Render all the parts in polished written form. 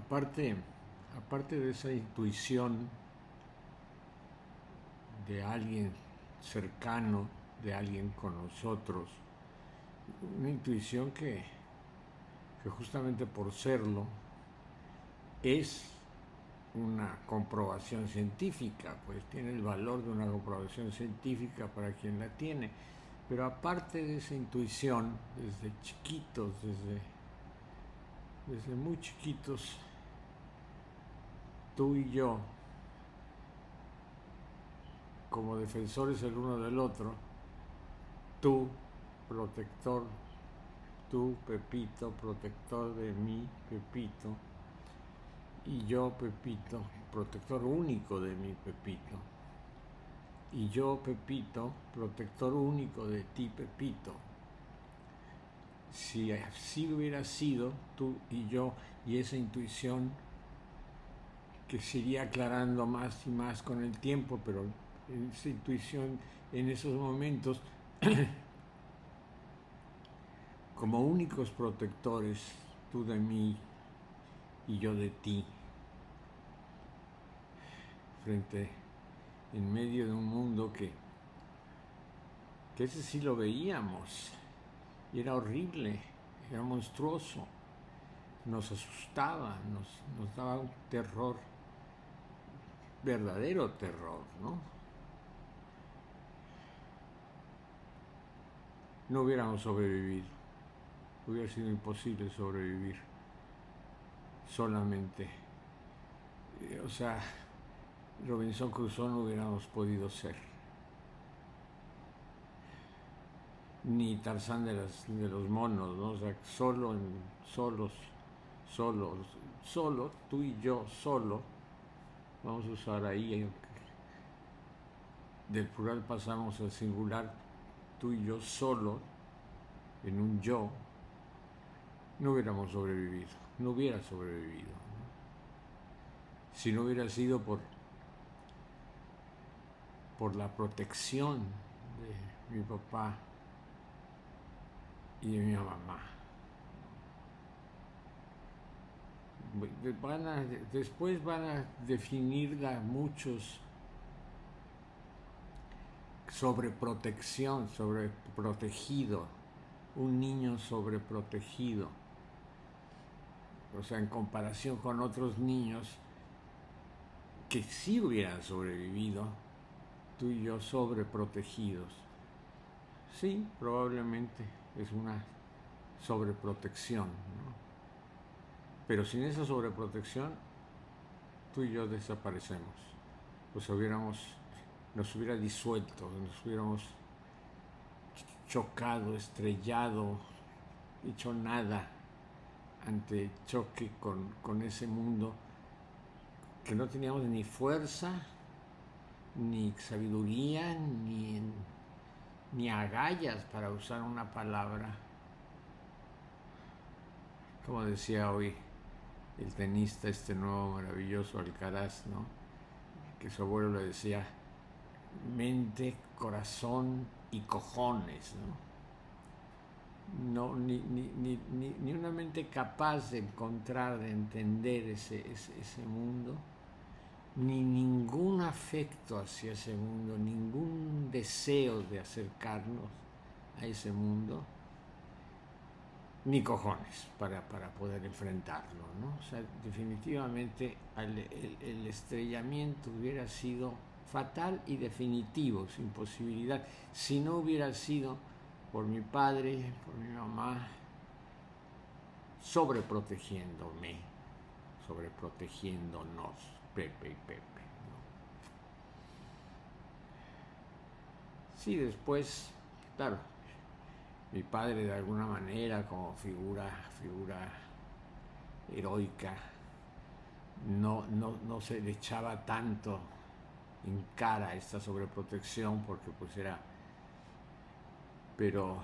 aparte de esa intuición de alguien cercano, de alguien con nosotros, una intuición que justamente por serlo es una comprobación científica, pues tiene el valor de una comprobación científica para quien la tiene. Pero aparte de esa intuición, desde chiquitos, desde muy chiquitos, tú y yo, como defensores el uno del otro, tú, protector, tú, Pepito, protector de mí, Pepito, y yo, Pepito, protector único de mi Pepito, y yo, Pepito, protector único de ti, Pepito. Si así hubiera sido tú y yo, y esa intuición que se iría aclarando más y más con el tiempo, pero esa intuición en esos momentos, como únicos protectores, tú de mí y yo de ti, frente, en medio de un mundo que ese sí lo veíamos, y era horrible, era monstruoso, nos asustaba, nos daba un terror, verdadero terror, ¿no? No hubiéramos sobrevivido, hubiera sido imposible sobrevivir solamente. O sea, Robinson Crusoe no hubiéramos podido ser, ni Tarzán de los monos, ¿no? O sea, solo, tú y yo, solo, vamos a usar ahí, del plural pasamos al singular, tú y yo solo, en un yo, no hubiéramos sobrevivido, no hubiera sobrevivido, ¿no? Si no hubiera sido por la protección de mi papá y de mi mamá. Después van a definirla muchos sobreprotección, sobreprotegido, un niño sobreprotegido. O sea, en comparación con otros niños que sí hubieran sobrevivido, tú y yo sobreprotegidos. Sí, probablemente es una sobreprotección, ¿no? Pero sin esa sobreprotección, tú y yo desaparecemos. Pues nos hubiera disuelto, nos hubiéramos chocado, estrellado, hecho nada ante el choque con ese mundo que no teníamos ni fuerza, ni sabiduría, ni agallas, para usar una palabra, como decía hoy el tenista nuevo maravilloso Alcaraz, ¿no? Que su abuelo le decía mente, corazón y cojones, ¿no? Ni una mente capaz de encontrar, de entender ese mundo, ni ningún afecto hacia ese mundo, ningún deseo de acercarnos a ese mundo, ni cojones para poder enfrentarlo, ¿no? O sea, definitivamente el estrellamiento hubiera sido fatal y definitivo, sin posibilidad, si no hubiera sido por mi padre, por mi mamá, sobreprotegiéndome, sobreprotegiéndonos, Pepe y Pepe, ¿no? Sí, después, claro, mi padre de alguna manera como figura heroica, no se le echaba tanto en cara esta sobreprotección porque pues era, pero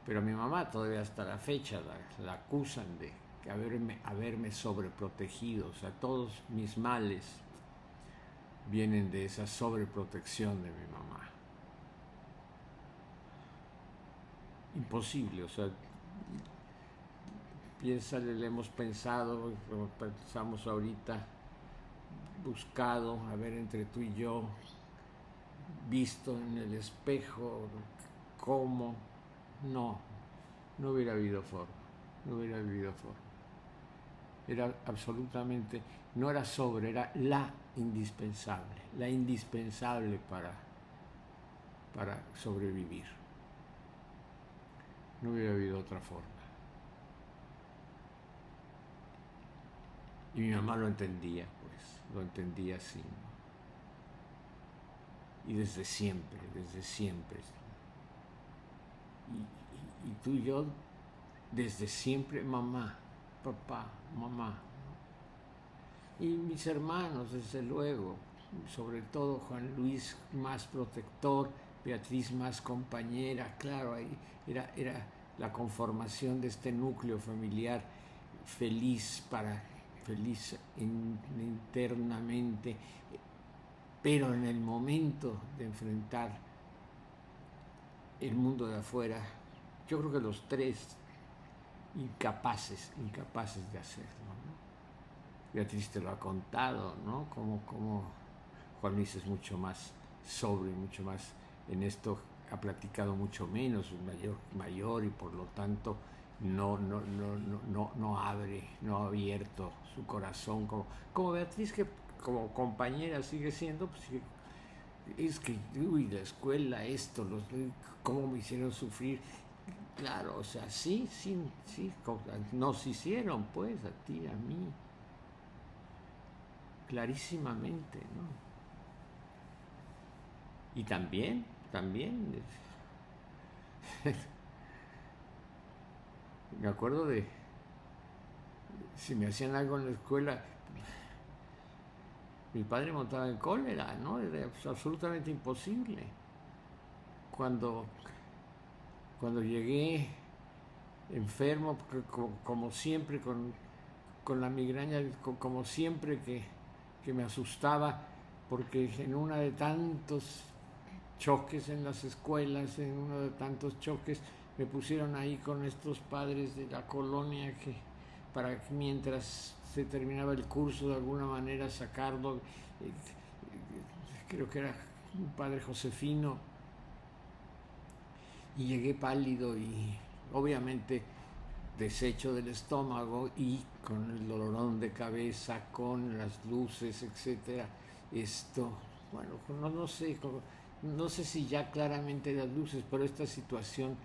mi mamá todavía hasta la fecha la acusan de haberme sobreprotegido. O sea, todos mis males vienen de esa sobreprotección de mi mamá. Imposible, o sea, piénsale, le hemos pensado, como pensamos ahorita, buscado, a ver, entre tú y yo, visto en el espejo, cómo, no, no hubiera habido forma, no hubiera habido forma. Era absolutamente, no era sobre, era la indispensable para sobrevivir. No hubiera habido otra forma. Y mi mamá lo entendía, pues, lo entendía así, ¿no? Y desde siempre. Y tú y yo, desde siempre, mamá, papá, mamá. Y mis hermanos, desde luego, sobre todo Juan Luis más protector, Beatriz más compañera, claro, ahí era la conformación de este núcleo familiar feliz internamente, pero en el momento de enfrentar el mundo de afuera, yo creo que los tres incapaces de hacerlo, ¿no? Beatriz te lo ha contado, ¿no? Como Juan Luis es mucho más sobrio, mucho más en esto, ha platicado mucho menos, mayor y por lo tanto no ha abierto su corazón como Beatriz, que como compañera sigue siendo, pues, es que, la escuela, cómo me hicieron sufrir. Claro, o sea, sí, nos hicieron, pues, a ti, a mí, clarísimamente, ¿no? Y también, me acuerdo de, si me hacían algo en la escuela, mi padre montaba en cólera, ¿no? Era absolutamente imposible. Cuando llegué enfermo, como siempre, con la migraña, como siempre que me asustaba, porque en una de tantos choques en las escuelas, en uno de tantos choques, me pusieron ahí con estos padres de la colonia para que mientras se terminaba el curso de alguna manera sacarlo, creo que era un padre Josefino, y llegué pálido y obviamente deshecho del estómago y con el dolorón de cabeza, con las luces, etcétera. Bueno, no sé si ya claramente las luces, pero esta situación,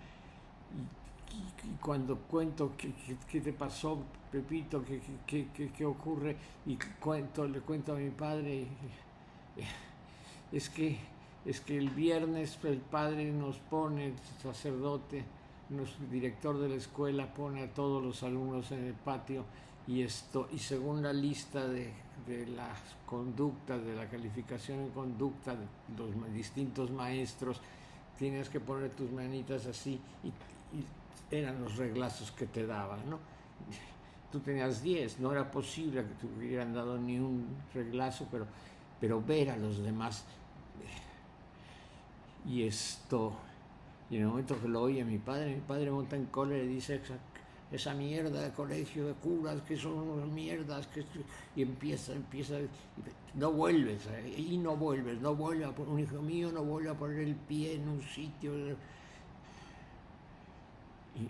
y cuando cuento qué te pasó, Pepito, qué ocurre, y le cuento a mi padre, es que el viernes el padre nos pone, el sacerdote, nuestro director de la escuela, pone a todos los alumnos en el patio y según la lista de las conductas, de la calificación en conducta de los distintos maestros, tienes que poner tus manitas así y eran los reglazos que te daban, ¿no? Tú tenías 10, no era posible que te hubieran dado ni un reglazo, pero ver a los demás y en el momento que lo oye mi padre monta en cólera y dice esa mierda de colegio de curas, que son unas mierdas, y empieza, no vuelves, no vuelves a poner, un hijo mío no vuelve a poner el pie en un sitio.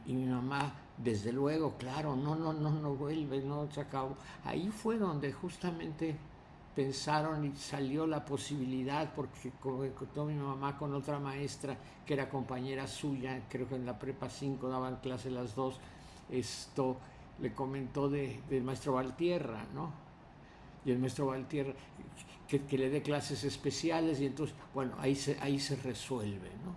Y mi mamá, desde luego, claro, no vuelves, no se acabó. Ahí fue donde justamente pensaron y salió la posibilidad, porque contó mi mamá con otra maestra que era compañera suya, creo que en la prepa 5 daban clase las dos, le comentó del maestro Valtierra, ¿no? Y el maestro Valtierra que le dé clases especiales, y entonces, bueno, ahí se resuelve, ¿no?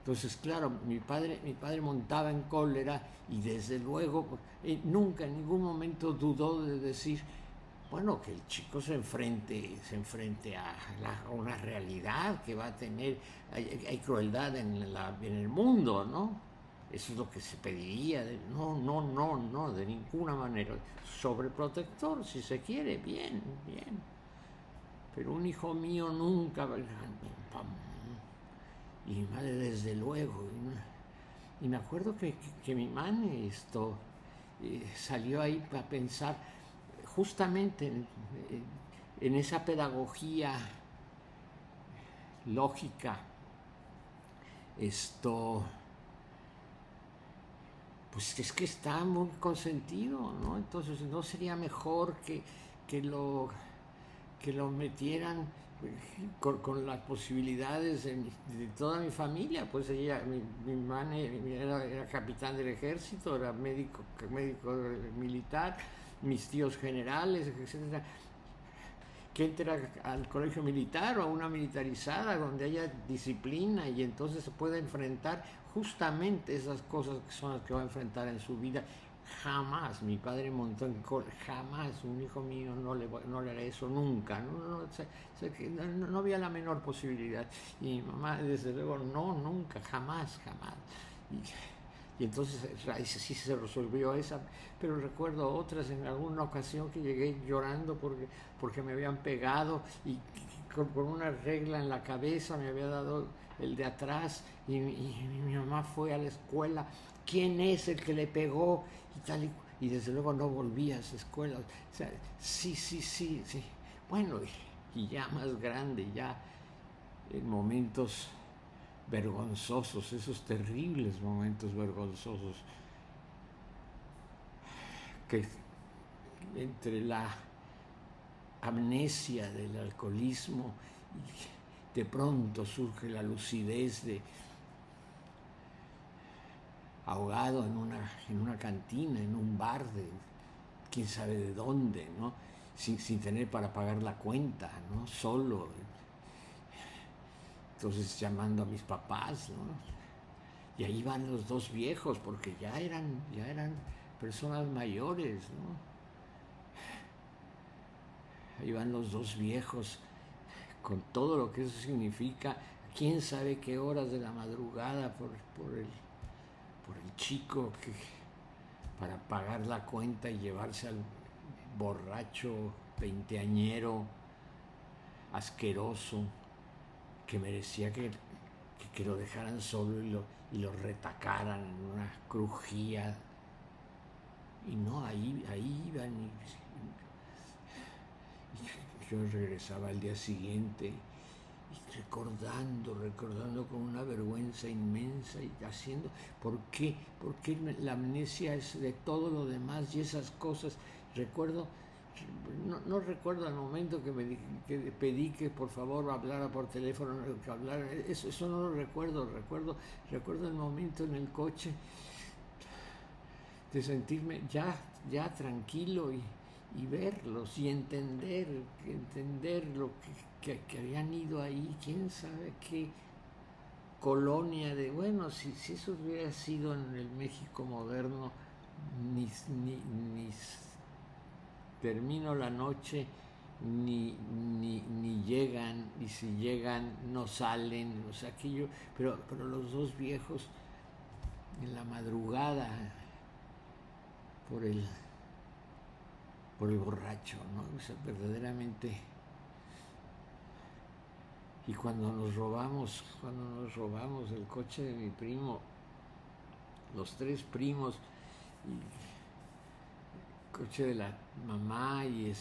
Entonces, claro, mi padre montaba en cólera y desde luego nunca en ningún momento dudó de decir, bueno, que el chico se enfrente a una realidad que va a tener, hay crueldad en el mundo, ¿no? Eso es lo que se pediría, no, de ninguna manera. Sobreprotector, si se quiere, bien. Pero un hijo mío nunca. Y mi madre, desde luego. Y me acuerdo que mi mane salió ahí para pensar justamente en esa pedagogía lógica, pues es que está muy consentido, ¿no? Entonces, ¿no sería mejor que lo, que lo metieran con las posibilidades de toda mi familia? Pues ella, mi madre era capitán del ejército, era médico militar, mis tíos generales, etcétera, que entra al colegio militar o a una militarizada donde haya disciplina y entonces se pueda enfrentar justamente esas cosas que son las que va a enfrentar en su vida. Jamás mi padre montó en jamás un hijo mío no le hará eso nunca, no había la menor posibilidad. Y mi mamá desde luego nunca, jamás. Y entonces sí se resolvió esa, pero recuerdo otras en alguna ocasión que llegué llorando porque me habían pegado y con una regla en la cabeza me había dado el de atrás y mi mamá fue a la escuela, ¿quién es el que le pegó? Y tal y desde luego no volví a esa escuela. O sea, sí. Bueno, y ya más grande, ya en momentos vergonzosos, esos terribles momentos vergonzosos, que entre la amnesia del alcoholismo y de pronto surge la lucidez de ahogado en una cantina, en un bar de quién sabe de dónde, ¿no? Sin tener para pagar la cuenta, ¿no? Solo. Entonces llamando a mis papás, ¿no? Y ahí van los dos viejos, porque ya eran personas mayores, ¿no? Ahí van los dos viejos, con todo lo que eso significa, quién sabe qué horas de la madrugada por el chico para pagar la cuenta y llevarse al borracho veinteañero asqueroso que merecía que lo dejaran solo y lo retacaran en una crujía. Y no, ahí iban y yo regresaba al día siguiente y recordando con una vergüenza inmensa y haciendo, ¿por qué la amnesia es de todo lo demás y esas cosas? Recuerdo, no recuerdo el momento que pedí que por favor hablara por teléfono, que hablara, eso no lo recuerdo el momento en el coche de sentirme ya tranquilo y verlos y entender lo que habían ido ahí, quién sabe qué colonia de, bueno, si eso hubiera sido en el México moderno, ni termino la noche, ni llegan, y si llegan no salen, o sea, pero los dos viejos en la madrugada por el borracho, ¿no? O sea, verdaderamente. Y cuando nos robamos el coche de mi primo, los tres primos, y el coche de la mamá y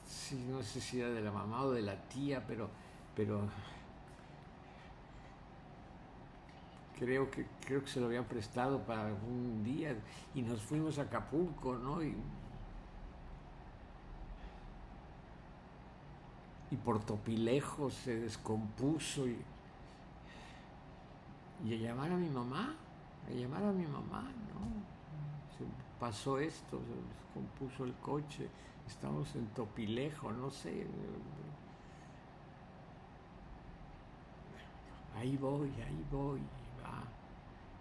sí, no sé si era de la mamá o de la tía, pero creo que se lo habían prestado para un día y nos fuimos a Acapulco, ¿no? Y Portopilejos se descompuso y a llamar a mi mamá, ¿no? Se pasó esto, se descompuso el coche, estamos en Topilejo, no sé. Ahí voy, va.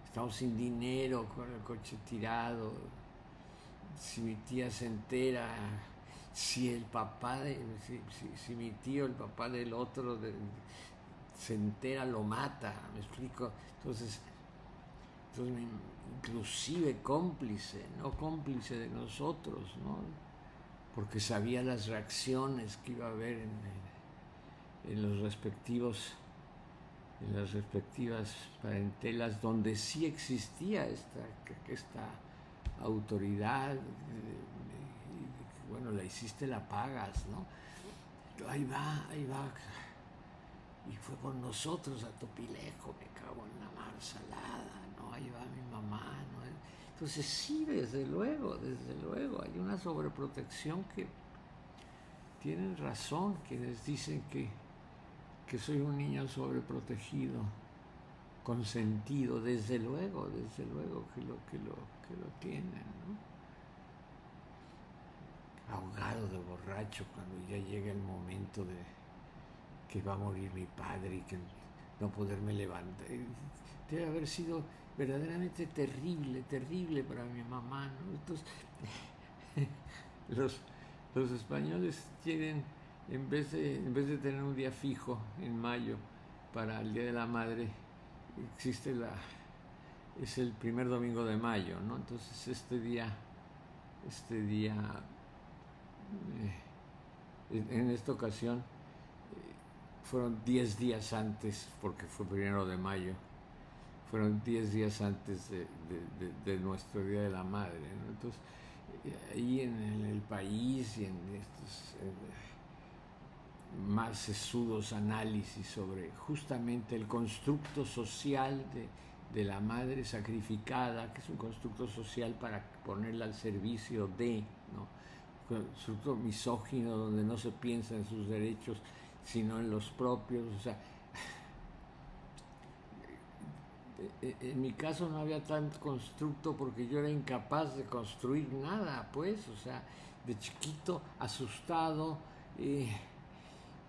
Estamos sin dinero, con el coche tirado. Si mi tía se entera, si el papá si mi tío, el papá del otro se entera, lo mata, ¿me explico? Entonces inclusive cómplice, no cómplice de nosotros, ¿no? Porque sabía las reacciones que iba a haber en los respectivos en las respectivas parentelas donde sí existía esta autoridad, bueno, la hiciste, la pagas, ¿no? Ahí va, y fue con nosotros a Topilejo, me cago en la mar salada, ¿no? Ahí va mi mamá, ¿no? Entonces sí, desde luego, hay una sobreprotección que tienen razón quienes dicen que soy un niño sobreprotegido, consentido, desde luego que lo tienen, ¿no? Ahogado de borracho cuando ya llega el momento de que va a morir mi padre y que no poderme levantar. Debe haber sido verdaderamente terrible para mi mamá, ¿no? Entonces, los españoles tienen, en vez de tener un día fijo en mayo para el Día de la Madre, es el primer domingo de mayo, ¿no? Entonces este día en esta ocasión fueron 10 días antes, porque fue 1 de mayo, fueron 10 días antes de nuestro Día de la Madre, ¿no? Entonces, ahí en el país y en estos más sesudos análisis sobre justamente el constructo social de la madre sacrificada, que es un constructo social para ponerla al servicio de, ¿no? Constructo misógino donde no se piensa en sus derechos sino en los propios, o sea, en mi caso no había tanto constructo porque yo era incapaz de construir nada, pues, o sea, de chiquito, asustado,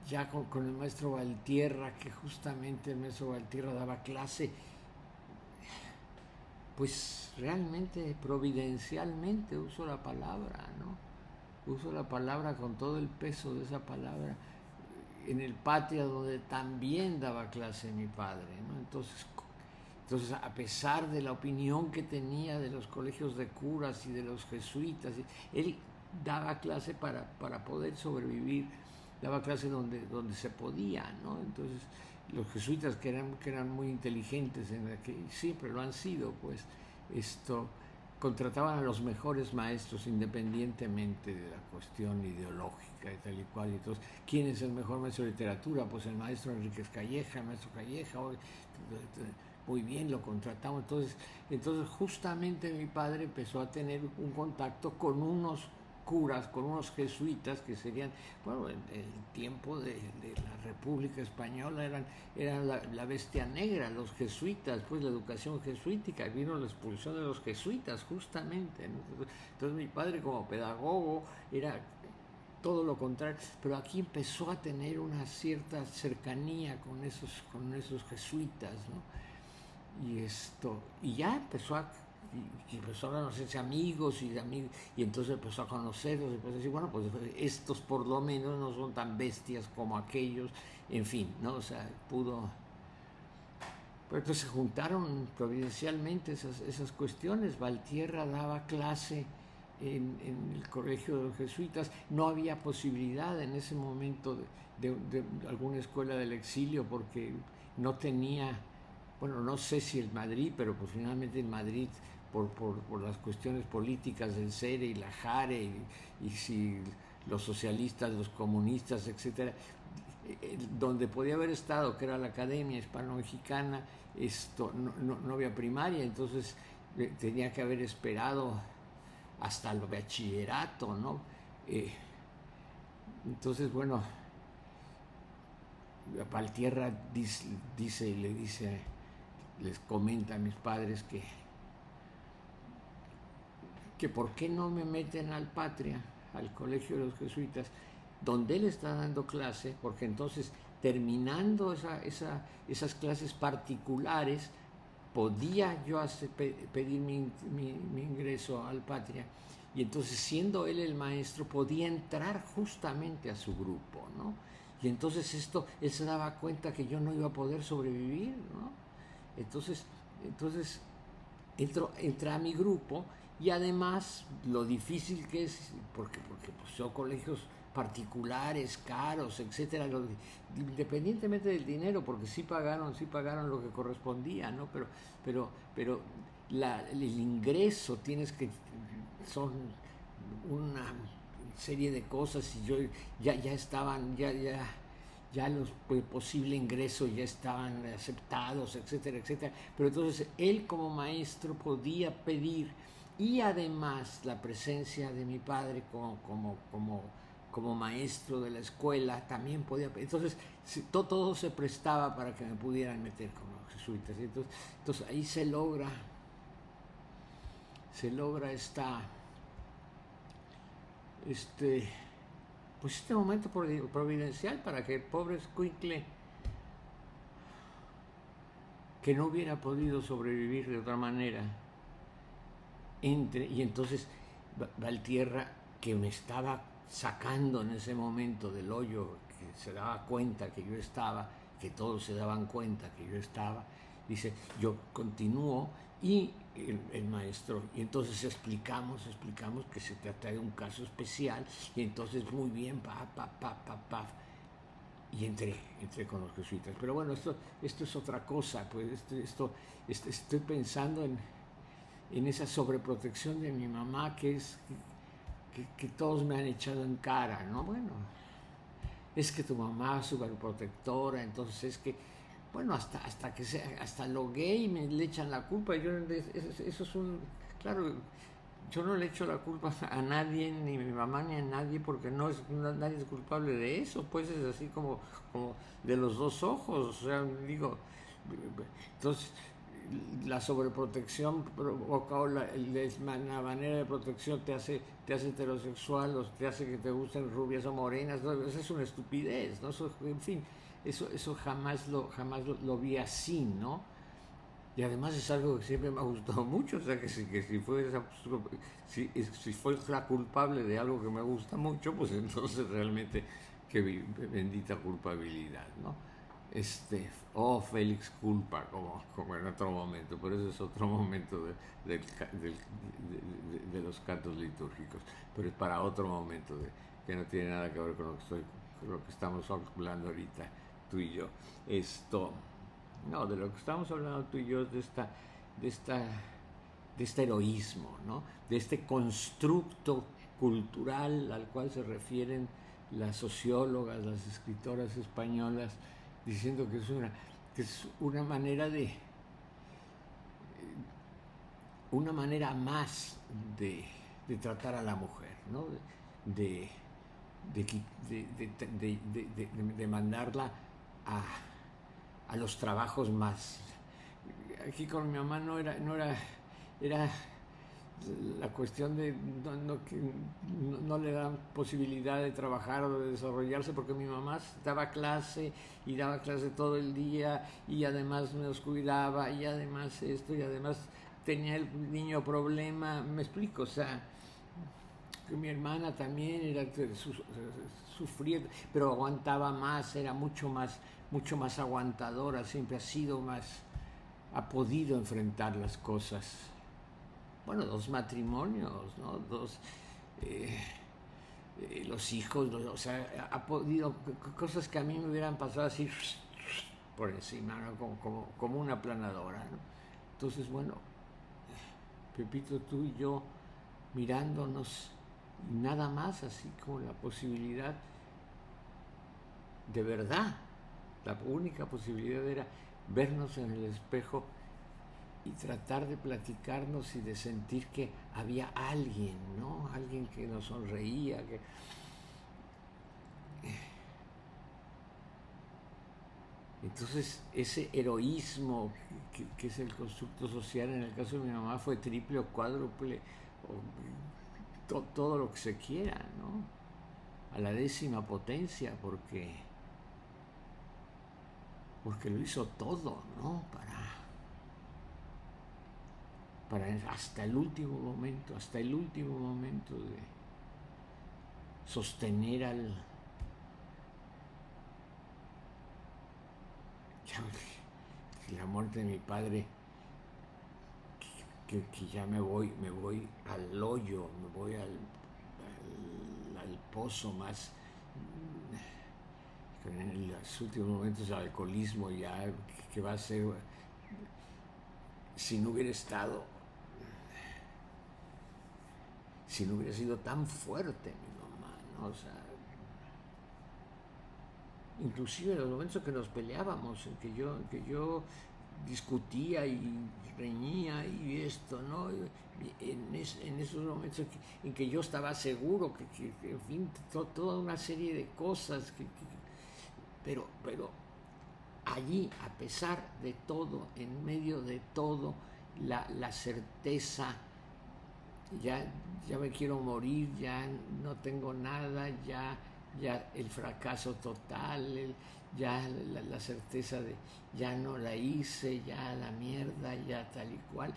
ya con el maestro Valtierra, que justamente el maestro Valtierra daba clase, pues realmente providencialmente uso la palabra, ¿no? Uso la palabra con todo el peso de esa palabra en el patio donde también daba clase mi padre, ¿no? Entonces, a pesar de la opinión que tenía de los colegios de curas y de los jesuitas, él daba clase para poder sobrevivir, daba clase donde se podía, ¿no? Entonces, los jesuitas que eran muy inteligentes, que siempre lo han sido, pues, contrataban a los mejores maestros independientemente de la cuestión ideológica y tal y cual. Entonces, ¿quién es el mejor maestro de literatura? Pues el maestro Enríquez Calleja, el maestro Calleja. Muy bien, lo contratamos. Entonces justamente mi padre empezó a tener un contacto con unos curas, con unos jesuitas que serían, bueno, en el tiempo de la República Española eran la bestia negra, los jesuitas, pues la educación jesuítica, vino la expulsión de los jesuitas justamente, ¿no? Entonces mi padre como pedagogo era todo lo contrario, pero aquí empezó a tener una cierta cercanía con esos jesuitas, ¿no? Y ya empezó a conocerse amigos y entonces empezó a conocerlos y empezó a decir, bueno, pues estos por lo menos no son tan bestias como aquellos, en fin, ¿no? O sea, pudo. Pero entonces se juntaron providencialmente esas cuestiones. Valtierra daba clase en el colegio de los jesuitas, no había posibilidad en ese momento de alguna escuela del exilio porque no tenía. Bueno, no sé si el Madrid, pero pues finalmente en Madrid, por las cuestiones políticas del CERE y la JARE, y si los socialistas, los comunistas, etcétera, donde podía haber estado, que era la Academia Hispano-Mexicana, no había primaria, entonces tenía que haber esperado hasta el bachillerato, ¿no? Entonces, bueno, Valtierra les comenta a mis padres que por qué no me meten al Patria, al colegio de los jesuitas, donde él está dando clase, porque entonces terminando esas clases particulares podía yo pedir mi ingreso al Patria, y entonces siendo él el maestro podía entrar justamente a su grupo, ¿no? Y entonces él se daba cuenta que yo no iba a poder sobrevivir, ¿no? Entonces entra a mi grupo, y además lo difícil que es, porque pues, son colegios particulares, caros, etcétera, independientemente del dinero, porque sí pagaron lo que correspondía, ¿no? Pero el ingreso son una serie de cosas y yo ya estaban, ya los posible ingreso ya estaban aceptados, etcétera, etcétera. Pero entonces él como maestro podía pedir, y además la presencia de mi padre como maestro de la escuela también podía pedir. Entonces todo se prestaba para que me pudieran meter como jesuitas. Entonces ahí se logra este momento providencial para que el pobre escuincle, que no hubiera podido sobrevivir de otra manera, entre. Y entonces Valtierra, que me estaba sacando en ese momento del hoyo, que se daba cuenta que yo estaba, que todos se daban cuenta que yo estaba, dice, yo continúo, y el maestro, y entonces explicamos que se trata de un caso especial, y entonces muy bien, y entré con los jesuitas. Pero bueno, esto es otra cosa, pues estoy pensando en esa sobreprotección de mi mamá, que todos me han echado en cara, ¿no? Bueno, es que tu mamá es superprotectora, entonces es que, bueno, hasta lo gay le echan la culpa. Eso es claro, yo no le echo la culpa a nadie, ni a mi mamá ni a nadie, porque nadie es culpable de eso, pues es así como de los dos ojos, o sea, digo, entonces la sobreprotección provoca, o la manera de protección te hace heterosexual, o te hace que te gusten rubias o morenas, ¿no? Eso es una estupidez, ¿no? Eso, en fin, eso jamás lo vi así, ¿no? Y además es algo que siempre me ha gustado mucho, o sea, que si fuera culpable de algo que me gusta mucho, pues entonces realmente qué bendita culpabilidad, ¿no? Félix culpa, como en otro momento, pero ese es otro momento de los cantos litúrgicos, pero es para otro momento que no tiene nada que ver con lo que estamos hablando ahorita, tú y yo. No, de lo que estamos hablando tú y yo es de este heroísmo, ¿no? De este constructo cultural al cual se refieren las sociólogas, las escritoras españolas, diciendo que es una manera más de tratar a la mujer, ¿no? De mandarla a los trabajos más. Aquí con mi mamá era la cuestión de no le dan posibilidad de trabajar o de desarrollarse, porque mi mamá daba clase todo el día, y además nos cuidaba, y además esto, y además tenía el niño problema, me explico, o sea, que mi hermana también sufría, pero aguantaba más, era mucho más aguantadora, siempre ha podido enfrentar las cosas. Bueno, 2 matrimonios, ¿no? Los hijos, o sea, ha podido, cosas que a mí me hubieran pasado así por encima, ¿no? Como una planadora, ¿no? Entonces, bueno, Pepito, tú y yo mirándonos, y nada más, así como la posibilidad de verdad, la única posibilidad era vernos en el espejo y tratar de platicarnos y de sentir que había alguien, ¿no? Alguien que nos sonreía, Entonces, ese heroísmo que es el constructo social, en el caso de mi mamá fue triple o cuádruple, o todo lo que se quiera, ¿no? A la 10ª potencia, porque lo hizo todo, ¿no? Para hasta el último momento de sostener la muerte de mi padre, que ya me voy al hoyo, me voy al pozo más en los últimos momentos el alcoholismo ya, que va a ser, si no hubiera estado, si no hubiera sido tan fuerte mi mamá, ¿no? O sea, inclusive en los momentos en que nos peleábamos, en que yo discutía y reñía y esto, ¿no? En esos momentos en que yo estaba seguro que en fin, toda una serie de cosas, pero allí, a pesar de todo, en medio de todo, la certeza, ya me quiero morir, ya no tengo nada, ya el fracaso total, ya la certeza de ya no la hice, ya la mierda, ya tal y cual,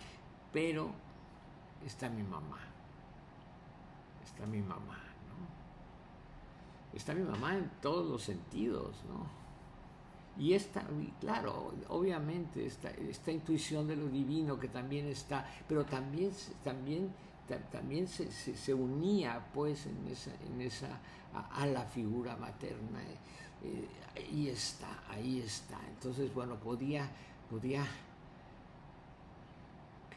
pero está mi mamá, está mi mamá, ¿no? Está mi mamá en todos los sentidos, ¿no? Y claro, obviamente esta intuición de lo divino que también está, pero también se unía pues en esa a la figura materna. Ahí está, ahí está. Entonces, bueno, podía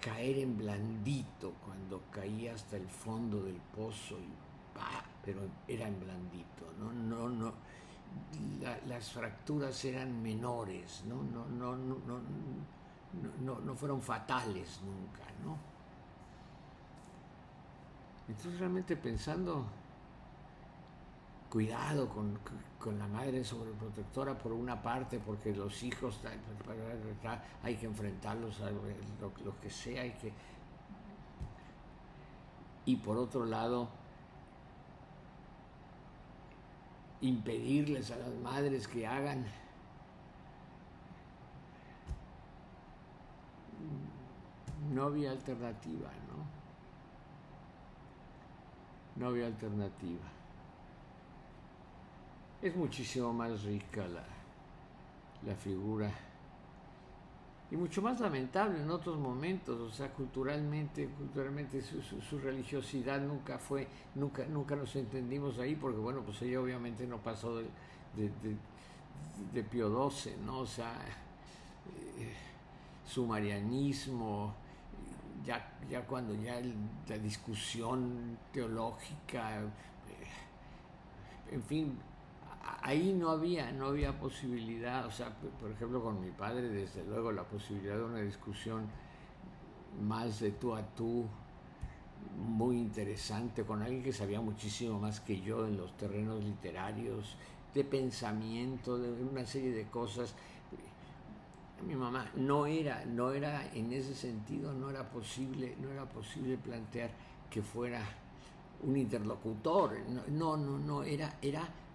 caer en blandito cuando caía hasta el fondo del pozo y ¡pah! Pero era en blandito, no, las fracturas eran menores, no fueron fatales nunca, ¿no? Entonces realmente pensando, cuidado con la madre sobreprotectora por una parte, porque los hijos hay que enfrentarlos a lo que sea, y por otro lado, impedirles a las madres que hagan. No había alternativa, ¿no? No había alternativa. Es muchísimo más rica la figura y mucho más lamentable en otros momentos, o sea, culturalmente su religiosidad nunca nos entendimos ahí, porque bueno, pues ella obviamente no pasó de Pío XII, ¿no? O sea, su marianismo, ya cuando la discusión teológica, en fin, ahí no había posibilidad, o sea, por ejemplo con mi padre, desde luego la posibilidad de una discusión más de tú a tú, muy interesante, con alguien que sabía muchísimo más que yo en los terrenos literarios, de pensamiento, de una serie de cosas. Mi mamá no era en ese sentido, no era posible plantear que fuera un interlocutor, no, era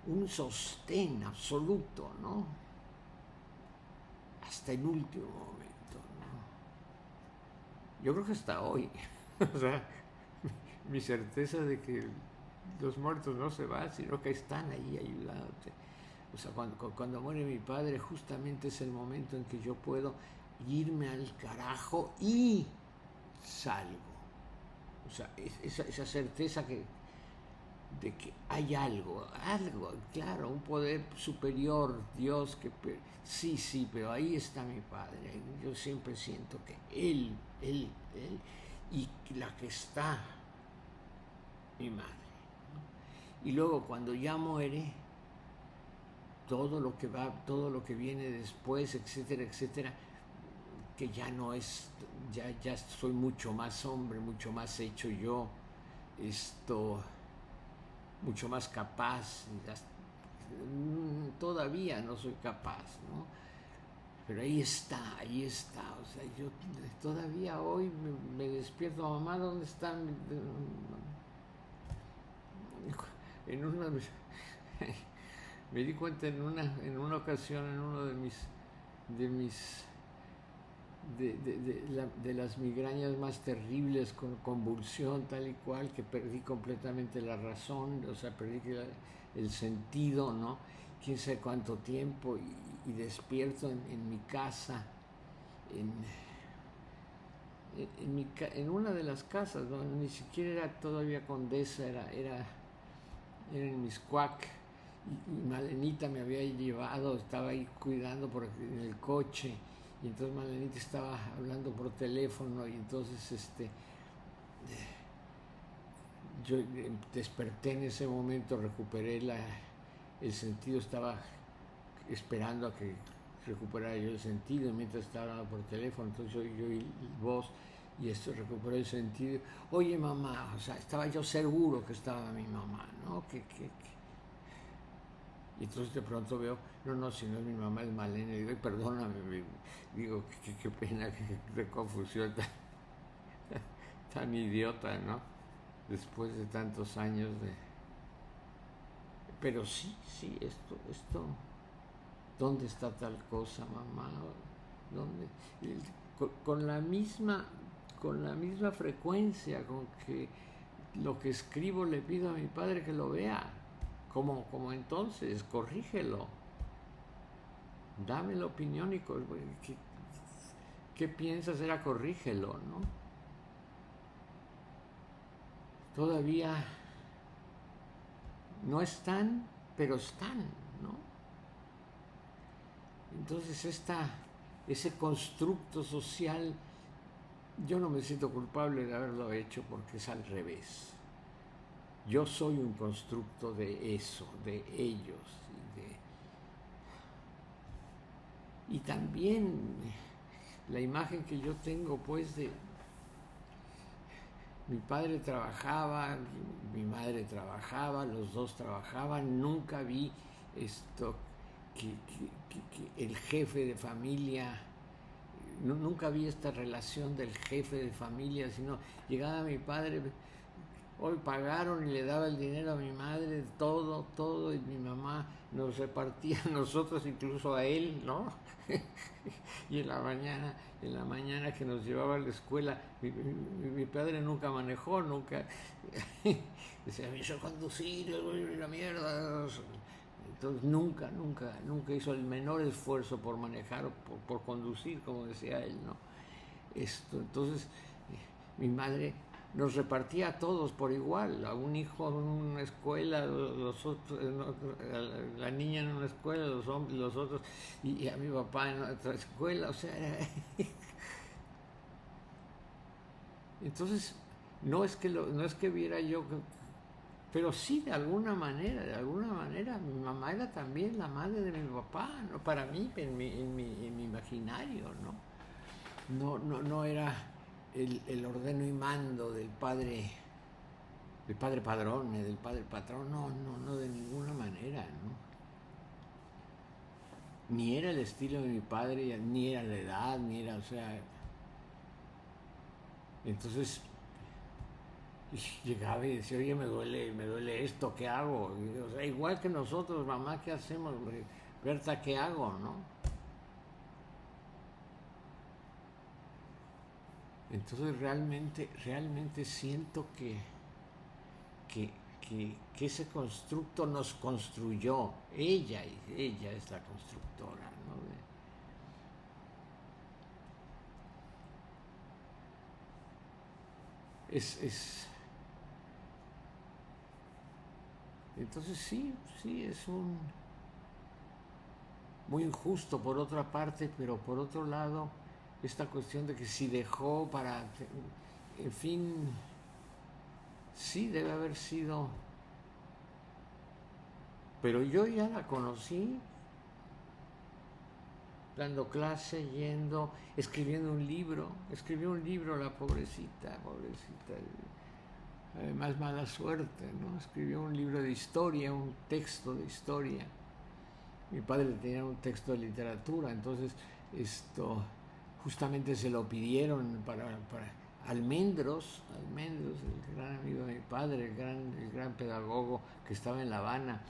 un sostén absoluto, ¿no? Hasta el último momento, ¿no? Yo creo que hasta hoy, o sea, mi certeza de que los muertos no se van, sino que están ahí ayudándote. O sea, cuando muere mi padre, justamente es el momento en que yo puedo irme al carajo y salgo. O sea, esa certeza de que hay algo, claro, un poder superior, Dios, sí, pero ahí está mi padre. Yo siempre siento que él, y la que está, mi madre, ¿no? Y luego cuando ya muere, todo lo que viene después, etcétera, etcétera, que ya no es, ya soy mucho más hombre, mucho más hecho yo, mucho más capaz, todavía no soy capaz, ¿no? Pero ahí está, o sea, yo todavía hoy me despierto, mamá, ¿dónde están? En una, me di cuenta en una ocasión, en uno de las migrañas más terribles, con convulsión tal y cual, que perdí completamente la razón, o sea, perdí el sentido, ¿no? Quién sabe cuánto tiempo, y despierto en mi casa, en una de las casas, ¿no? Ni siquiera era todavía Condesa, era en Miscuac, y Malenita me había llevado, estaba ahí cuidando en el coche, y entonces Malenita estaba hablando por teléfono, y entonces yo desperté en ese momento, recuperé el sentido, estaba esperando a que recuperara yo el sentido, y mientras estaba hablando por teléfono, entonces yo oí voz, y esto recuperó el sentido. Oye, mamá, o sea, estaba yo seguro que estaba mi mamá, ¿no? Y entonces de pronto veo, no, si no es mi mamá, es Malena. Y digo, perdóname, digo, qué pena, qué confusión tan idiota, ¿no? Después de tantos años de... Pero sí, esto, ¿dónde está tal cosa, mamá? ¿Dónde? Con la misma frecuencia con que lo que escribo le pido a mi padre que lo vea, como entonces, corrígelo, dame la opinión y ¿qué piensas? Era corrígelo, ¿no? Todavía no están, pero están, ¿no? Entonces ese constructo social, yo no me siento culpable de haberlo hecho porque es al revés. Yo soy un constructo de eso, de ellos. Y también la imagen que yo tengo, pues, de mi padre trabajaba, mi madre trabajaba, los dos trabajaban, nunca vi esto, que el jefe de familia, nunca vi esta relación del jefe de familia, sino llegaba mi padre, hoy pagaron y le daba el dinero a mi madre, todo, y mi mamá nos repartía a nosotros, incluso a él, ¿no? Y en la mañana que nos llevaba a la escuela, mi padre nunca manejó, nunca, decía, me hizo conducir, la mierda. Entonces nunca hizo el menor esfuerzo por manejar o por conducir, como decía él, ¿no? Entonces, mi madre nos repartía a todos por igual, a un hijo en una escuela, los otros, la niña en una escuela, los hombres, los otros, y a mi papá en otra escuela, o sea, entonces no es que viera yo, pero sí de alguna manera, mi mamá era también la madre de mi papá, ¿no? Para mí, en mi imaginario, ¿no? No era el ordeno y mando del padre padrón, del padre patrón, no, de ninguna manera, ¿no? Ni era el estilo de mi padre, ni era la edad, ni era, o sea, entonces llegaba y decía, oye, me duele esto, ¿qué hago? O sea, igual que nosotros, mamá, ¿qué hacemos? Berta, ¿qué hago, no? Entonces realmente siento que ese constructo nos construyó, ella es la constructora, ¿no? Entonces sí, es muy injusto por otra parte, pero por otro lado, esta cuestión de que si dejó en fin, sí debe haber sido, pero yo ya la conocí dando clase, escribió un libro la pobrecita, además mala suerte, ¿no? Escribió un libro de historia, un texto de historia. Mi padre tenía un texto de literatura, entonces justamente se lo pidieron para Almendros, el gran amigo de mi padre, el gran pedagogo que estaba en La Habana,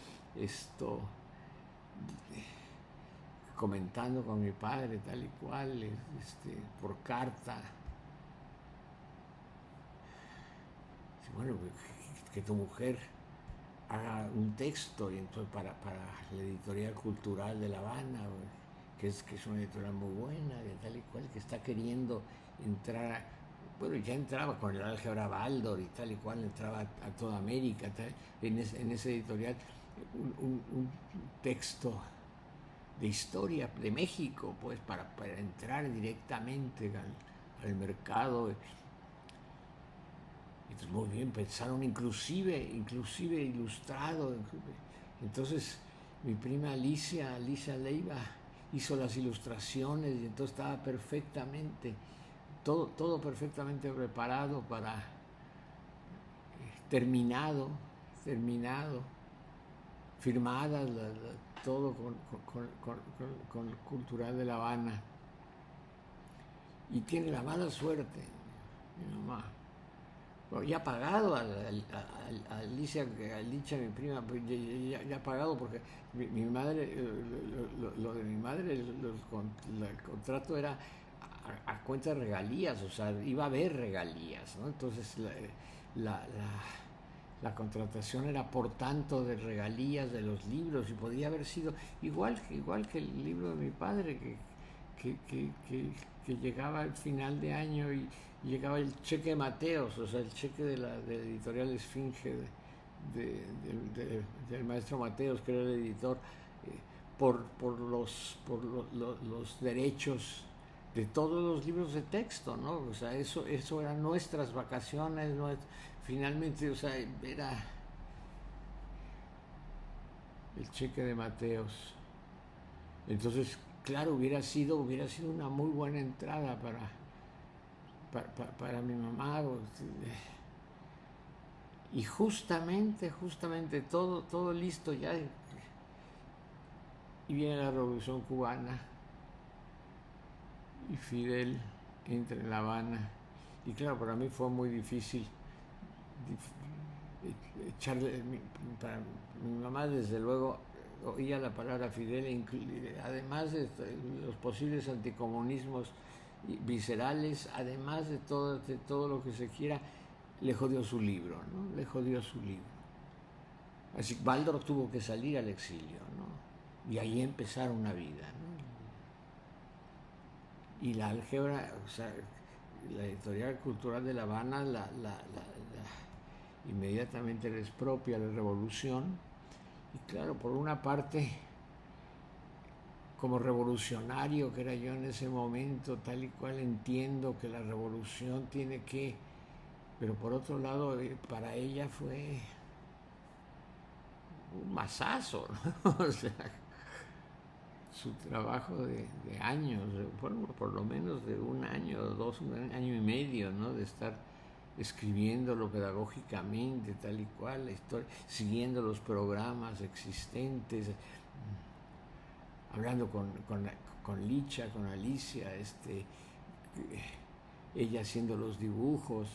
comentando con mi padre tal y cual, por carta. Bueno, que tu mujer haga un texto, y entonces para la editorial cultural de La Habana, que es una editorial muy buena, de tal y cual, que está queriendo entrar bueno, ya entraba con el álgebra Baldor y tal y cual, entraba a toda América, en ese editorial, un texto de historia de México, pues, para entrar directamente al mercado. Entonces, muy bien, pensaron inclusive ilustrado. Entonces, mi prima Alicia Leiva, hizo las ilustraciones y entonces estaba perfectamente, todo perfectamente preparado para terminado, firmadas, todo con Cultural de La Habana. Y tiene la mala suerte, mi mamá. Bueno, ya pagado a Alicia, mi prima, pues, ya pagado porque mi madre, lo de mi madre, el contrato era a cuenta de regalías, o sea, iba a haber regalías, ¿no? Entonces la contratación era por tanto de regalías de los libros y podía haber sido igual que el libro de mi padre, que llegaba al final de año y llegaba el cheque de Mateos, o sea, el cheque de la editorial Esfinge del maestro Mateos, que era el editor, por los derechos de todos los libros de texto, ¿no? O sea, eso eran nuestras vacaciones, finalmente, o sea, era el cheque de Mateos. Entonces, claro, hubiera sido una muy buena entrada para mi mamá. Y justamente todo listo ya. Y viene la Revolución Cubana y Fidel entra en La Habana. Y claro, para mí fue muy difícil echarle. Para mi mamá, desde luego, oía la palabra Fidel, además de los posibles anticomunismos viscerales, además de todo lo que se quiera, le jodió su libro, ¿no? Le jodió su libro. Así que Baldor tuvo que salir al exilio, ¿no? Y ahí empezar una vida, ¿no? Y la álgebra, o sea, la editorial Cultural de La Habana inmediatamente les expropia la revolución. Y claro, por una parte, como revolucionario que era yo en ese momento, tal y cual entiendo que la revolución tiene que, pero por otro lado, para ella fue un masazo, ¿no? O sea, su trabajo de años, bueno, por lo menos de un año, un año y medio, ¿no? De estar escribiéndolo pedagógicamente, tal y cual, la historia, siguiendo los programas existentes, hablando con Licha, con Alicia, ella haciendo los dibujos,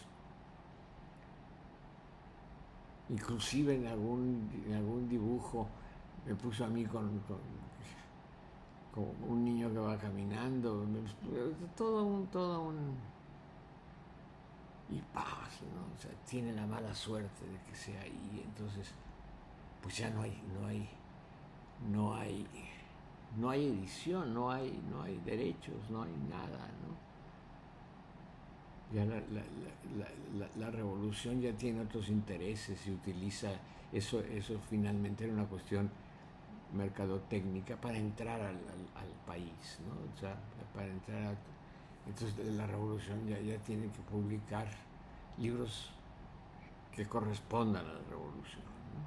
inclusive en algún dibujo me puso a mí con un niño que va caminando, todo un y paz, ¿no? O sea, tiene la mala suerte de que sea ahí, entonces pues ya no hay edición, no hay derechos, no hay nada, ¿no? Ya la revolución ya tiene otros intereses y utiliza eso finalmente era una cuestión mercadotécnica para entrar al país, ¿no? O sea, para entrar entonces la revolución ya tiene que publicar libros que correspondan a la revolución, ¿no?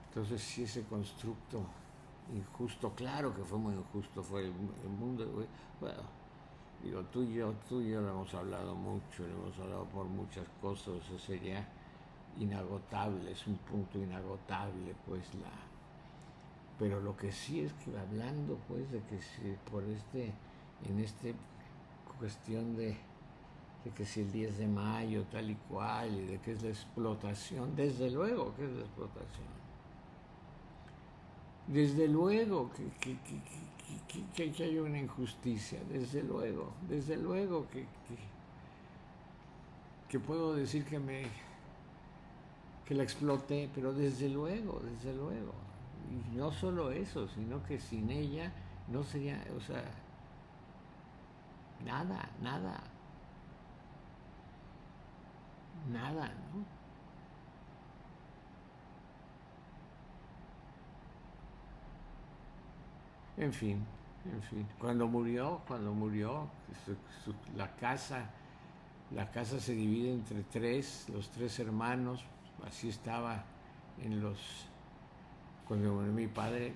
Entonces, si ese constructo injusto, claro que fue muy injusto, fue el mundo, bueno, digo, tú y yo lo hemos hablado mucho, lo hemos hablado por muchas cosas, eso sería inagotable, es un punto inagotable, pues pero lo que sí es que hablando, pues, de que si en esta cuestión de que si el 10 de mayo tal y cual, y de que es la explotación, desde luego que es la explotación. Desde luego que hay una injusticia, desde luego que puedo decir que la exploté, pero desde luego. Y no solo eso, sino que sin ella no sería, o sea, nada, nada, nada, ¿no? En fin, en fin. Cuando murió, la casa se divide entre tres, los tres hermanos, así estaba en los, cuando murió mi padre,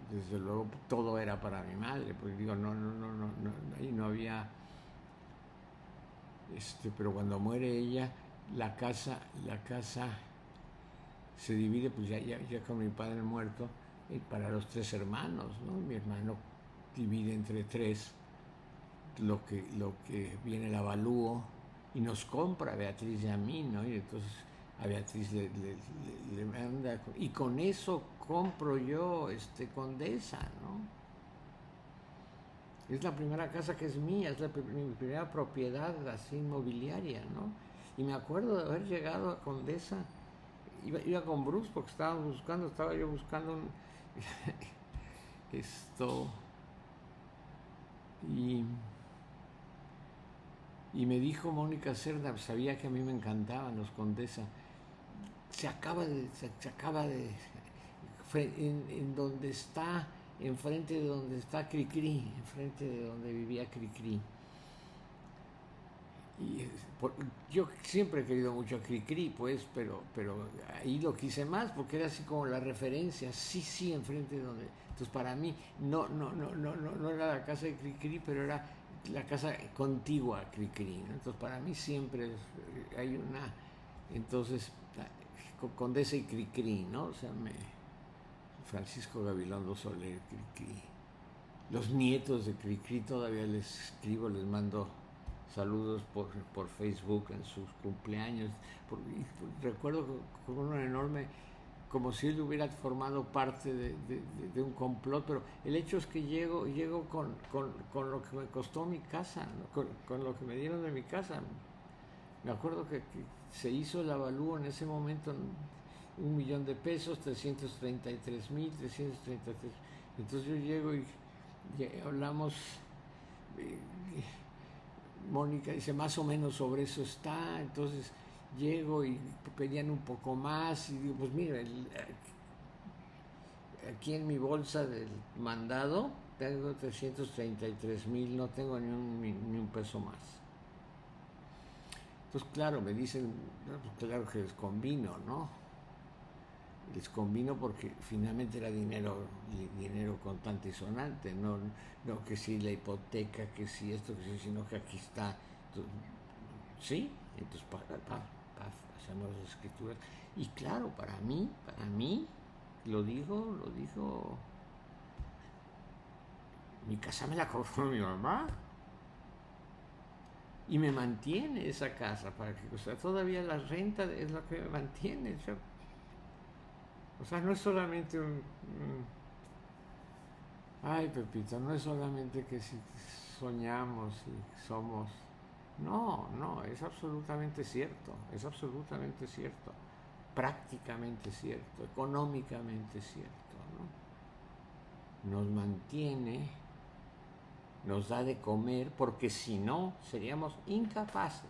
desde luego todo era para mi madre, porque digo, ahí no había, pero cuando muere ella, la casa se divide, pues ya con mi padre muerto, para los tres hermanos, ¿no? Mi hermano divide entre tres lo que viene el avalúo y nos compra a Beatriz y a mí, ¿no? Y entonces a Beatriz le manda, y con eso compro yo Condesa, ¿no? Es la primera casa que es mía, es mi primera propiedad así inmobiliaria, ¿no? Y me acuerdo de haber llegado a Condesa, iba con Bruce porque estaba yo buscando esto, y me dijo Mónica Cerda, sabía que a mí me encantaban los Condesa, se acaba de en donde está, enfrente de donde está Cricri, enfrente de donde vivía Cricri. Y yo siempre he querido mucho a Cricri, pues, pero ahí lo quise más porque era así como la referencia, sí, enfrente de donde. Entonces para mí no era la casa de Cricri, pero era la casa contigua a Cricri, ¿no? Entonces para mí siempre hay una, entonces Condesa y Cricri, ¿no? O sea, Francisco Gabilondo Soler, Cricri. Los nietos de Cricri todavía les escribo, les mando saludos por Facebook en sus cumpleaños. Recuerdo con un enorme, como si él hubiera formado parte de un complot, pero el hecho es que llego con lo que me costó mi casa, ¿no? con lo que me dieron de mi casa. Me acuerdo que se hizo el avalúo en ese momento, 1,000,000 de pesos, 333,333. Entonces yo llego y hablamos, eh, Mónica dice, más o menos sobre eso está, entonces llego y pedían un poco más y digo, pues mira, aquí en mi bolsa del mandado tengo 333,000, no tengo ni un peso más. Entonces, claro, me dicen, pues claro que les convino, ¿no? Les convino porque finalmente era dinero contante y sonante, no que si la hipoteca, que si esto, que si, sino que aquí está. Entonces, sí, entonces hacemos las escrituras. Y claro, para mí, lo dijo, mi casa me la compró mi mamá. Y me mantiene esa casa, para que, o sea, todavía la renta es lo que me mantiene. O sea, no es solamente ay, Pepito, no es solamente que si soñamos y somos. No, es absolutamente cierto, prácticamente cierto, económicamente cierto, ¿no? Nos mantiene, nos da de comer, porque si no, seríamos incapaces.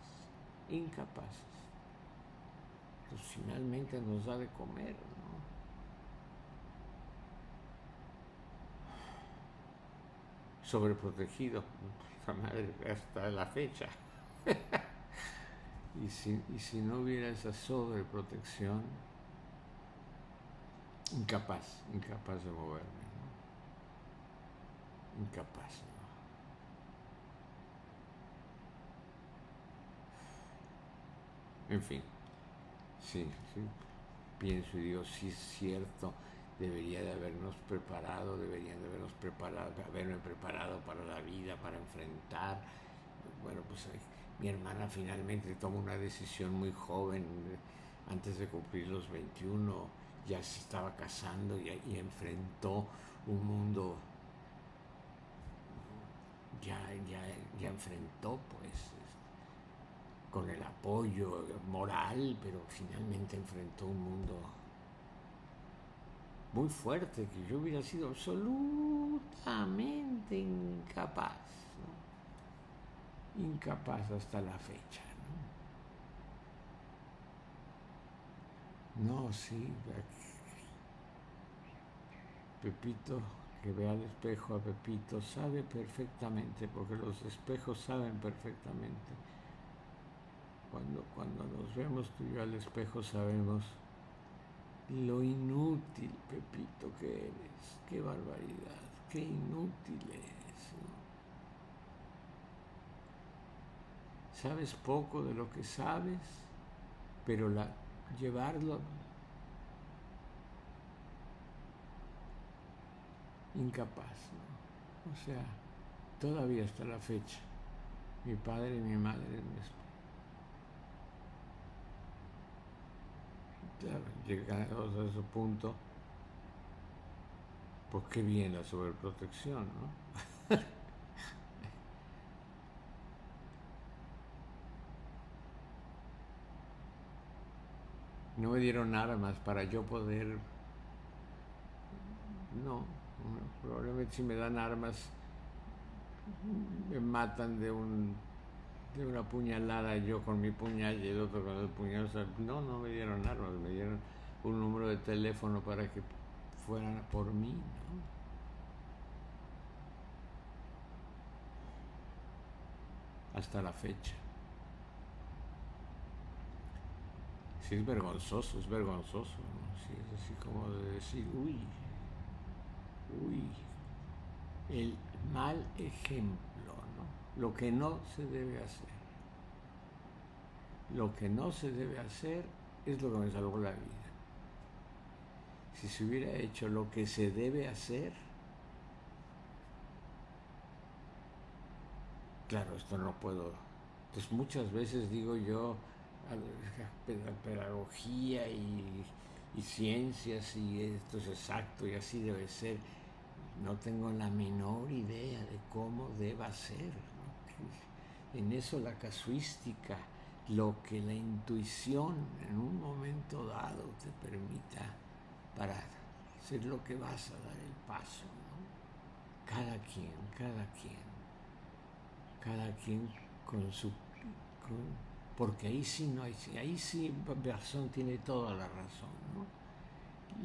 Pues finalmente nos da de comer, ¿no? Sobreprotegido, puta madre, hasta la fecha. Y si no hubiera esa sobreprotección, incapaz de moverme, ¿no? Incapaz, ¿no? En fin, sí, pienso y digo, sí es cierto, deberían de haberme preparado para la vida, para enfrentar. Bueno, pues mi hermana finalmente tomó una decisión muy joven, antes de cumplir los 21, ya se estaba casando y enfrentó un mundo, ya enfrentó, pues, con el apoyo moral, pero finalmente enfrentó un mundo muy fuerte, que yo hubiera sido absolutamente incapaz, ¿no? incapaz hasta la fecha, ¿no? No, sí, Pepito, que ve al espejo a Pepito, sabe perfectamente, porque los espejos saben perfectamente. Cuando nos vemos tú y yo al espejo sabemos lo inútil, Pepito, que eres. Qué barbaridad, qué inútil eres, ¿no? Sabes poco de lo que sabes, pero llevarlo incapaz, ¿no? O sea, todavía hasta la fecha, mi padre y mi madre claro, llegados a ese punto, pues qué bien la sobreprotección, ¿no? No me dieron armas para yo poder, no, probablemente si me dan armas me matan de una puñalada, yo con mi puñal y el otro con el puñal. O sea, no me dieron armas, me dieron un número de teléfono para que fueran por mí, ¿no? Hasta la fecha. Sí, es vergonzoso, ¿no? Sí, es así como de decir, uy, el mal ejemplo, ¿no? Lo que no se debe hacer. Lo que no se debe hacer es lo que me salvó la vida. Si se hubiera hecho lo que se debe hacer, claro, esto no puedo. Entonces muchas veces digo yo, pedagogía y ciencias y esto es exacto y así debe ser. No tengo la menor idea de cómo deba ser, ¿no? En eso la casuística, lo que la intuición en un momento dado te permita para ser lo que vas a dar el paso, ¿no? Cada quien con su... porque ahí sí no hay, ahí sí Berzón tiene toda la razón, ¿no?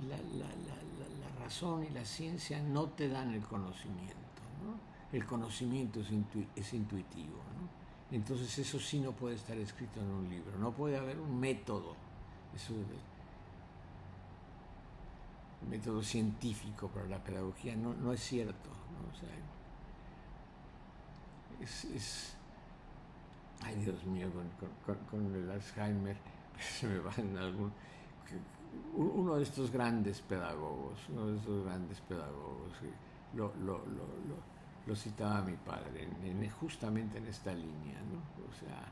La razón y la ciencia no te dan el conocimiento, ¿no? El conocimiento es intuitivo, ¿no? Entonces eso sí no puede estar escrito en un libro, no puede haber un método, eso el método científico para la pedagogía no es cierto, ¿no? O sea, ay Dios mío, con el Alzheimer se me va en algún... Uno de estos grandes pedagogos, lo citaba mi padre, justamente en esta línea, ¿no? O sea,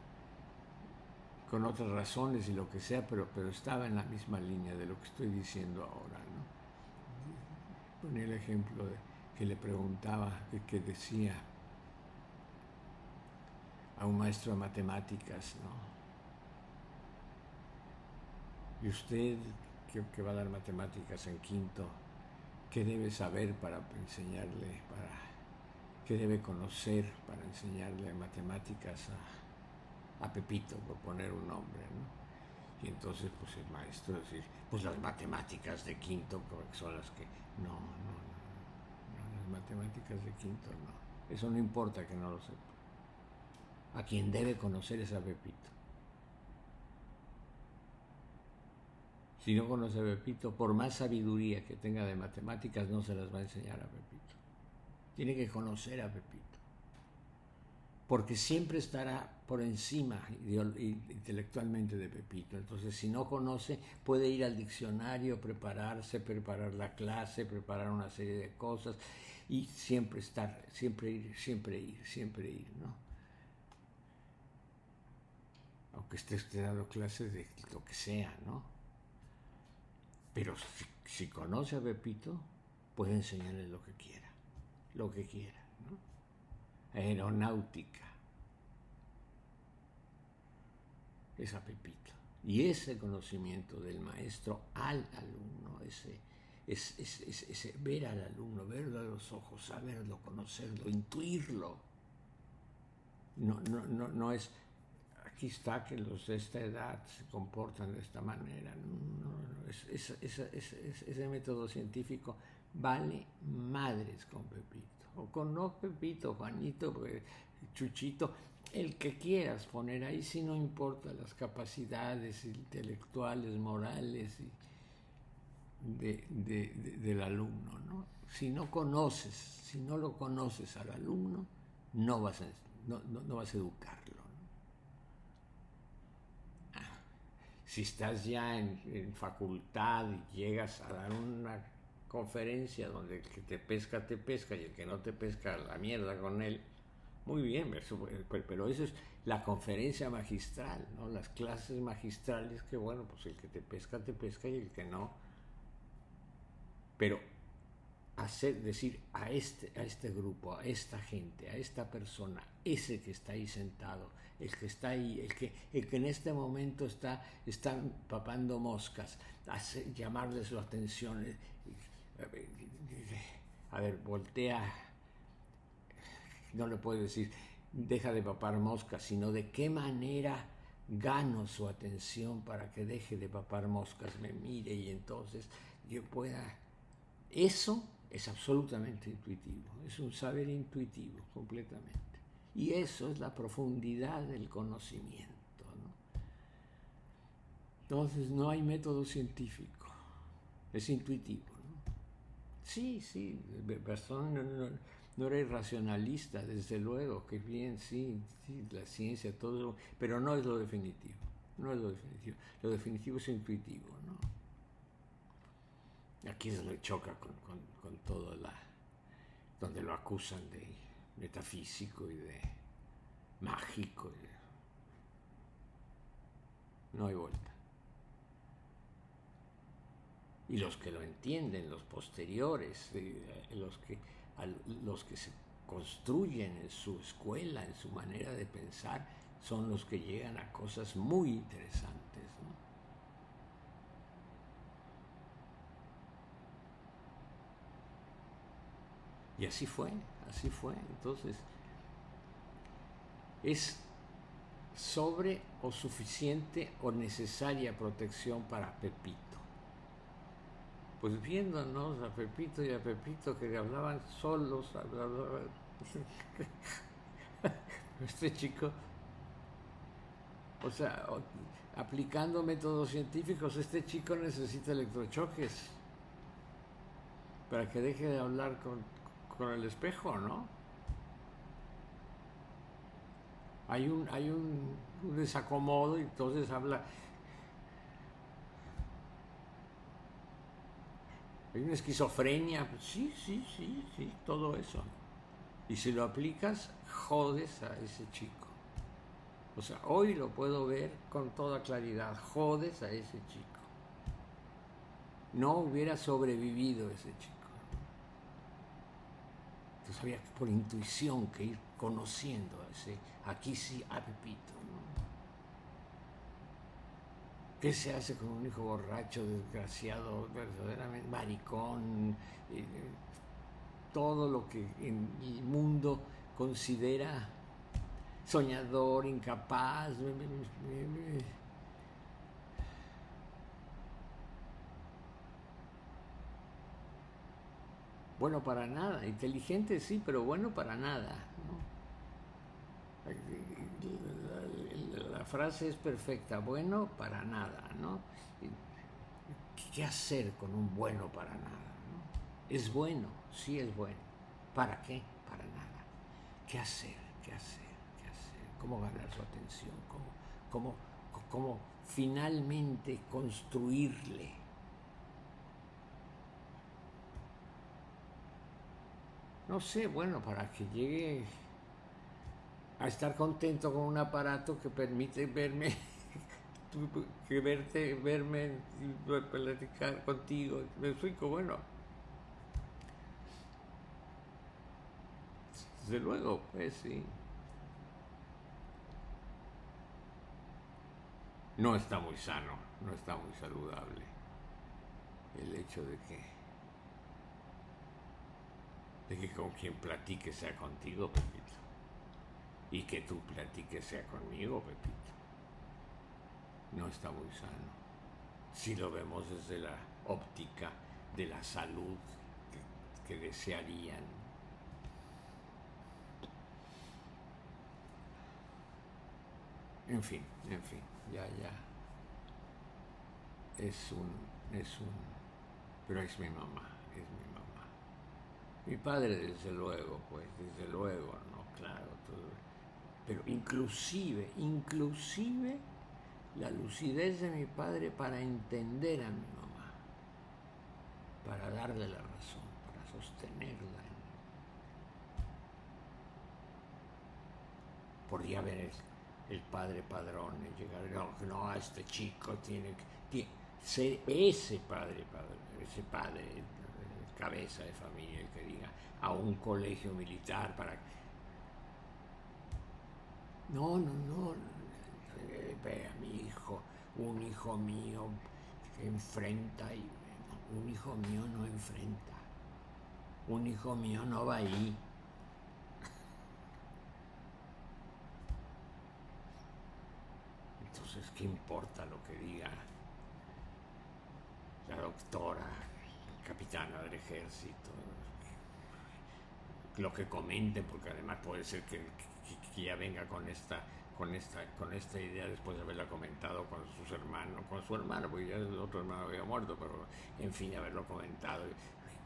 con otras razones y lo que sea, pero estaba en la misma línea de lo que estoy diciendo ahora, ¿no? Ponía el ejemplo de que le preguntaba, que decía a un maestro de matemáticas, ¿no? Y usted, que va a dar matemáticas en quinto, ¿qué debe saber para enseñarle, qué debe conocer para enseñarle matemáticas a Pepito, por poner un nombre, ¿no? Y entonces, pues el maestro decir, pues las matemáticas de quinto, porque son las que... No, las matemáticas de quinto no. Eso no importa que no lo sepa. A quien debe conocer es a Pepito. Si no conoce a Pepito, por más sabiduría que tenga de matemáticas, no se las va a enseñar a Pepito. Tiene que conocer a Pepito. Porque siempre estará por encima intelectualmente de Pepito. Entonces, si no conoce, puede ir al diccionario, prepararse, preparar la clase, preparar una serie de cosas y siempre estar, siempre ir, ¿no? Aunque esté usted dando clases de lo que sea, ¿no? Pero si conoce a Pepito, puede enseñarle lo que quiera, ¿no? Aeronáutica, es a Pepito. Y ese conocimiento del maestro al alumno, ese ver al alumno, verlo a los ojos, saberlo, conocerlo, intuirlo, no es, aquí está que los de esta edad se comportan de esta manera. Ese método científico vale madres con Pepito. O con no Pepito, Juanito, Chuchito, el que quieras poner ahí, si no importa las capacidades intelectuales, morales del alumno, ¿no? Si no lo conoces al alumno, no vas a educarlo, ¿no? Si estás ya en facultad y llegas a dar una conferencia donde el que te pesca y el que no te pesca la mierda con él, muy bien, pero eso es la conferencia magistral, ¿no? Las clases magistrales, que bueno, pues el que te pesca y el que no. Pero decir a este grupo, a esta gente, a esta persona, ese que está ahí sentado, el que está ahí, el que en este momento está papando moscas, llamarle su atención, a ver, voltea, no le puedo decir deja de papar moscas, sino de qué manera gano su atención para que deje de papar moscas, me mire y entonces yo pueda. Eso es absolutamente intuitivo, es un saber intuitivo completamente. Y eso es la profundidad del conocimiento, ¿no? Entonces no hay método científico, es intuitivo, ¿no? Sí, no era irracionalista, desde luego, que bien, sí, la ciencia, todo, pero no es lo definitivo, lo definitivo es intuitivo, ¿no? Aquí es donde choca con todo donde lo acusan de metafísico y de mágico. No hay vuelta. Y los que lo entienden, los posteriores, los que se construyen en su escuela, en su manera de pensar, son los que llegan a cosas muy interesantes, ¿no? Y así fue. Entonces, es sobre o suficiente o necesaria protección para Pepito. Pues viéndonos a Pepito y a Pepito que hablaban solos, este chico, o sea, aplicando métodos científicos, este chico necesita electrochoques para que deje de hablar con el espejo, ¿no? Hay un desacomodo y entonces habla. Hay una esquizofrenia, sí, todo eso. Y si lo aplicas, jodes a ese chico. O sea, hoy lo puedo ver con toda claridad, jodes a ese chico. No hubiera sobrevivido ese chico. Entonces había por intuición que ir conociendo a ese, aquí sí, a Pepito, ¿no? ¿Qué se hace con un hijo borracho, desgraciado, verdaderamente maricón? Todo lo que en el mundo considera soñador, incapaz. Bueno para nada, inteligente sí, pero bueno para nada, ¿no? La frase es perfecta, bueno para nada, ¿no? ¿Qué hacer con un bueno para nada, ¿no? Es bueno, sí es bueno. ¿Para qué? Para nada. ¿Qué hacer? ¿Cómo ganar su atención? ¿Cómo finalmente construirle? No sé, bueno, para que llegue a estar contento con un aparato que permite verme, verme y platicar contigo. Me explico, bueno. Desde luego, pues sí. No está muy sano, no está muy saludable el hecho de que con quien platique sea contigo, Pepito. Y que tú platiques sea conmigo, Pepito. No está muy sano. Si lo vemos desde la óptica de la salud que desearían. En fin, ya, pero es mi mamá, es mi mamá. Mi padre, desde luego, pues, desde luego, ¿no? Claro, todo. Pero inclusive, la lucidez de mi padre para entender a mi mamá, para darle la razón, para sostenerla. Podría ver el padre padrón y llegar, no, este chico tiene que ser ese padre, cabeza de familia, el que diga a un colegio militar para... No, ve a mi hijo, un hijo mío que enfrenta y un hijo mío no enfrenta, un hijo mío no va ahí. Entonces, ¿qué importa lo que diga la doctora, capitana del ejército? Lo que comenten, porque además puede ser que ya venga con esta idea después de haberla comentado con sus hermanos, con su hermano, porque ya el otro hermano había muerto, pero en fin, haberlo comentado.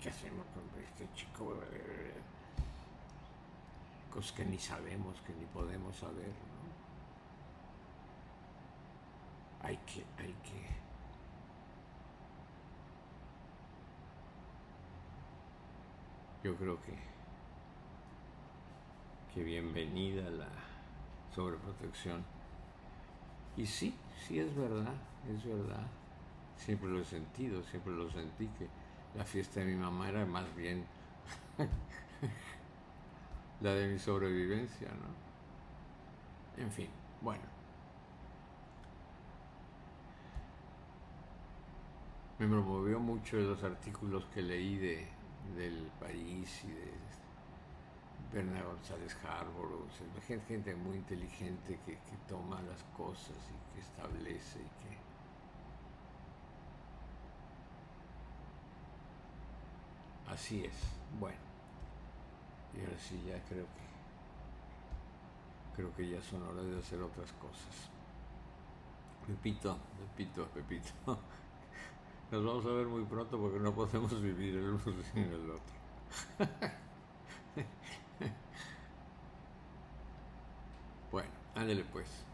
¿Qué hacemos con este chico? Cosas que ni sabemos, que ni podemos saber, ¿no? Hay que yo creo que bienvenida la sobreprotección. Y sí es verdad, es verdad. Siempre lo he sentido, siempre lo sentí, que la fiesta de mi mamá era más bien la de mi sobrevivencia, ¿no? En fin, bueno. Me movió mucho los artículos que leí del país y de Berna González Harbor, o sea, gente muy inteligente que toma las cosas y que establece y que... Así es. Bueno, y ahora sí ya creo que ya son horas de hacer otras cosas. Pepito. Nos vamos a ver muy pronto porque no podemos vivir el uno sin el otro. Bueno, ándale pues.